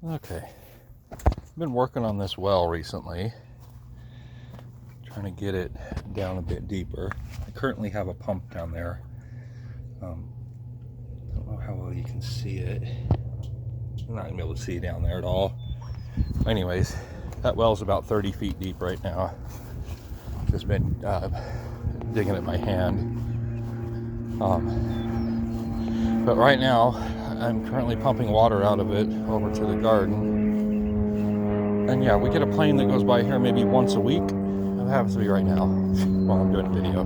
Okay, I've been working on this well recently, trying to get it down a bit deeper. I currently have a pump down there. Don't know how well you can see it. I'm not gonna be able to see down there at all. Anyways, that well's about 30 feet deep right now. Just been digging it by hand. But right now, I'm currently pumping water out of it over to the garden. And yeah, we get a plane that goes by here maybe once a week. It happens to be right now while I'm doing a video.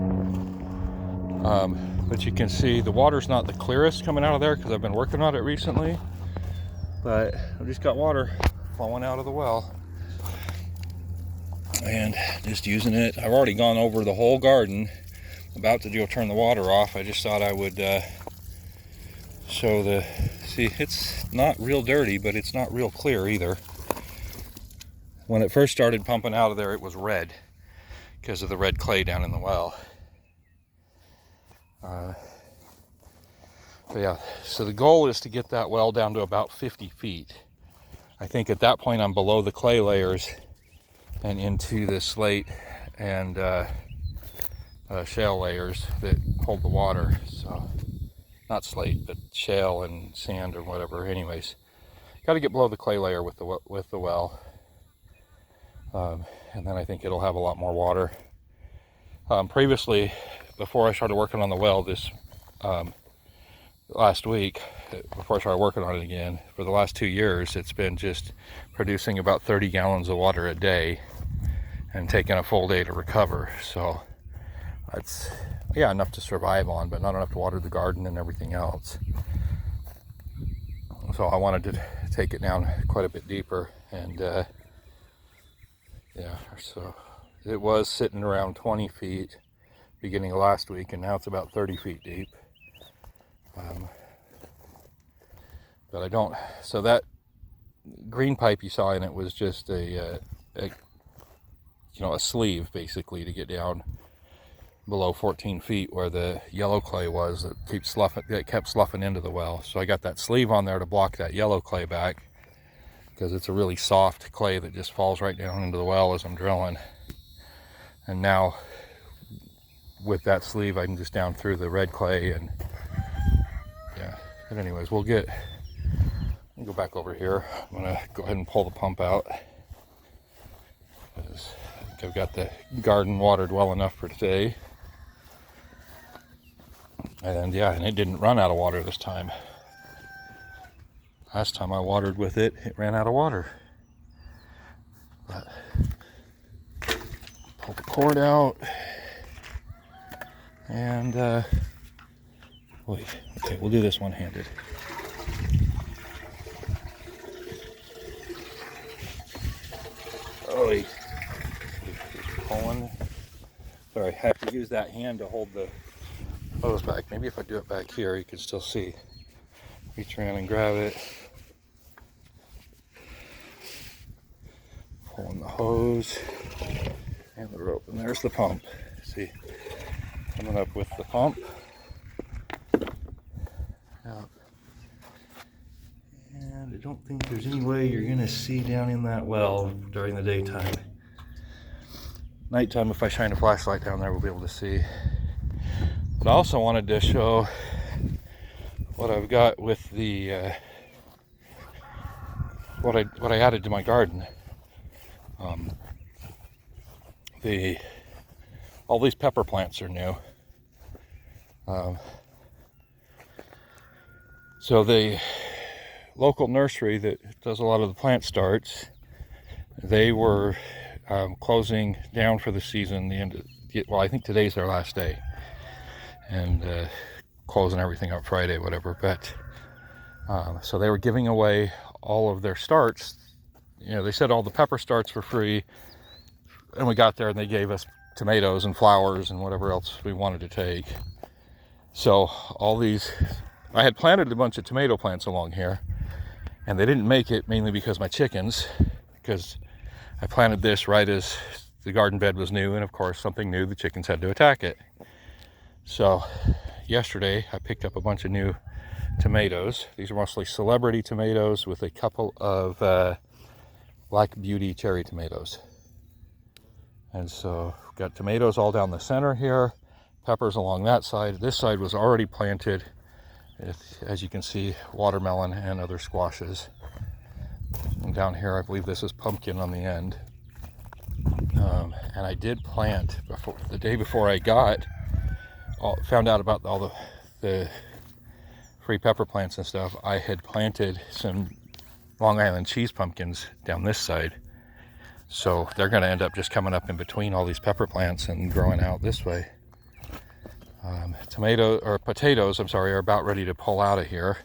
But you can see the water's not the clearest coming out of there because I've been working on it recently. But I've just got water flowing out of the well. And just using it. I've already gone over the whole garden. About to go turn the water off. I just thought I would show the, see, it's not real dirty, but it's not real clear either. When it first started pumping out of there, it was red because of the red clay down in the well. But yeah, so the goal is to get that well down to about 50 feet. I think at that point I'm below the clay layers and into the slate and shale layers that hold the water. So not slate, but shale and sand or whatever. Anyways, got to get below the clay layer with the well, and then I think it'll have a lot more water. Previously, before I started working on the well this last week, before I started working on it again, for the last 2 years, it's been just producing about 30 gallons of water a day and taking a full day to recover. So it's, yeah, enough to survive on, but not enough to water the garden and everything else. So I wanted to take it down quite a bit deeper, and yeah, so it was sitting around 20 feet beginning of last week, and now it's about 30 feet deep. But I don't, so that green pipe you saw in it was just a sleeve basically to get down below 14 feet where the yellow clay was that kept sloughing into the well. So I got that sleeve on there to block that yellow clay back, because it's a really soft clay that just falls right down into the well as I'm drilling. And now with that sleeve I can just down through the red clay, and yeah. But anyways, we'll go back over here. I'm gonna go ahead and pull the pump out, because I think I've got the garden watered well enough for today. And yeah, and it didn't run out of water this time. Last time I watered with it, it ran out of water. But pull the cord out, and wait, okay, we'll do this one-handed. Oh, he's pulling. Sorry, I have to use that hand to hold the hose back. Maybe if I do it back here, you can still see. Reach around and grab it. Pulling the hose and the rope, and there's the pump. See, coming up with the pump. Yep. And I don't think there's any way you're gonna see down in that well during the daytime. Nighttime, if I shine a flashlight down there, we'll be able to see. But I also wanted to show what I've got with the what I added to my garden. All these pepper plants are new. So the local nursery that does a lot of the plant starts, they were closing down for the season. I think today's their last day, and closing everything up Friday, whatever. But so they were giving away all of their starts. You know, they said all the pepper starts for free, and we got there and they gave us tomatoes and flowers and whatever else we wanted to take. So all these, I had planted a bunch of tomato plants along here, and they didn't make it, mainly because my chickens, because I planted this right as the garden bed was new, and of course something new, the chickens had to attack it. So yesterday I picked up a bunch of new tomatoes. These are mostly celebrity tomatoes with a couple of Black Beauty cherry tomatoes. And so we've got tomatoes all down the center here, peppers along that side. This side was already planted with, as you can see, watermelon and other squashes. And down here, I believe this is pumpkin on the end. And I did plant before, the day before I found out about all the free pepper plants and stuff. I had planted some Long Island cheese pumpkins down this side. So they're going to end up just coming up in between all these pepper plants and growing out this way. Potatoes, I'm sorry, are about ready to pull out of here.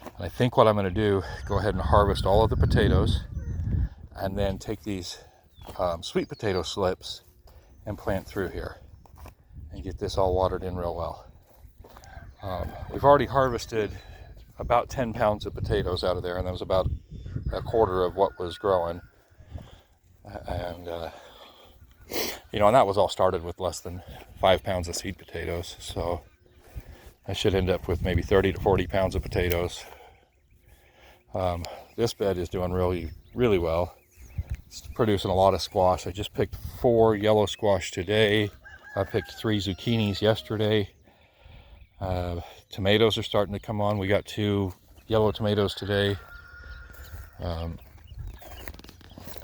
And I think what I'm going to do, go ahead and harvest all of the potatoes and then take these sweet potato slips and plant through here and get this all watered in real well. We've already harvested about 10 pounds of potatoes out of there, and that was about a quarter of what was growing. And and that was all started with less than 5 pounds of seed potatoes, so I should end up with maybe 30 to 40 pounds of potatoes. This bed is doing really, really well. It's producing a lot of squash. I just picked 4 yellow squash today. I picked 3 zucchinis yesterday. Tomatoes are starting to come on. We got 2 yellow tomatoes today.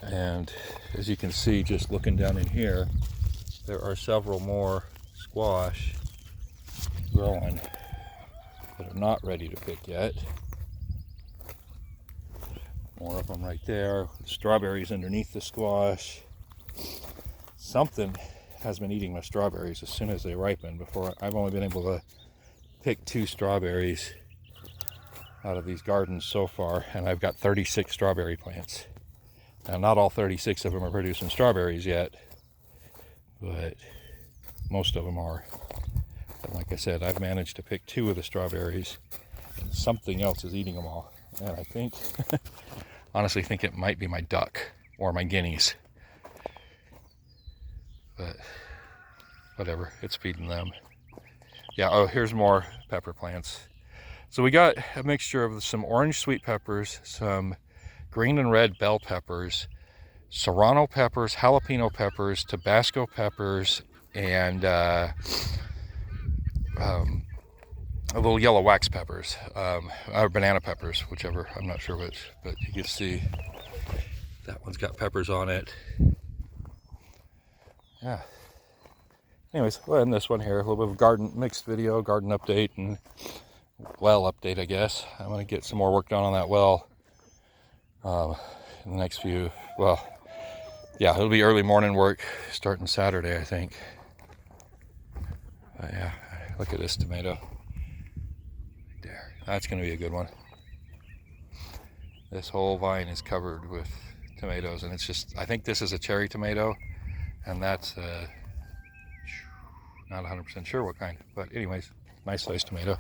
And as you can see, just looking down in here, there are several more squash growing that are not ready to pick yet. More of them right there. Strawberries underneath the squash. Something has been eating my strawberries as soon as they ripen. Before, I've only been able to pick 2 strawberries out of these gardens so far, and I've got 36 strawberry plants. Now, not all 36 of them are producing strawberries yet, but most of them are. And like I said, I've managed to pick 2 of the strawberries, and something else is eating them all. And I think, honestly think it might be my duck or my guineas. But whatever, it's feeding them. Yeah, oh, here's more pepper plants. So we got a mixture of some orange sweet peppers, some green and red bell peppers, serrano peppers, jalapeno peppers, Tabasco peppers, and little yellow wax peppers, or banana peppers, whichever, I'm not sure which, but you can see that one's got peppers on it. Yeah. Anyways, we'll end this one here. A little bit of garden mixed video, garden update, and well update, I guess. I'm going to get some more work done on that well in the next few, well, yeah, it'll be early morning work starting Saturday, I think. But yeah, look at this tomato. There, that's going to be a good one. This whole vine is covered with tomatoes, and it's just, I think this is a cherry tomato, and that's not 100% sure what kind, but anyways, nice sized tomato.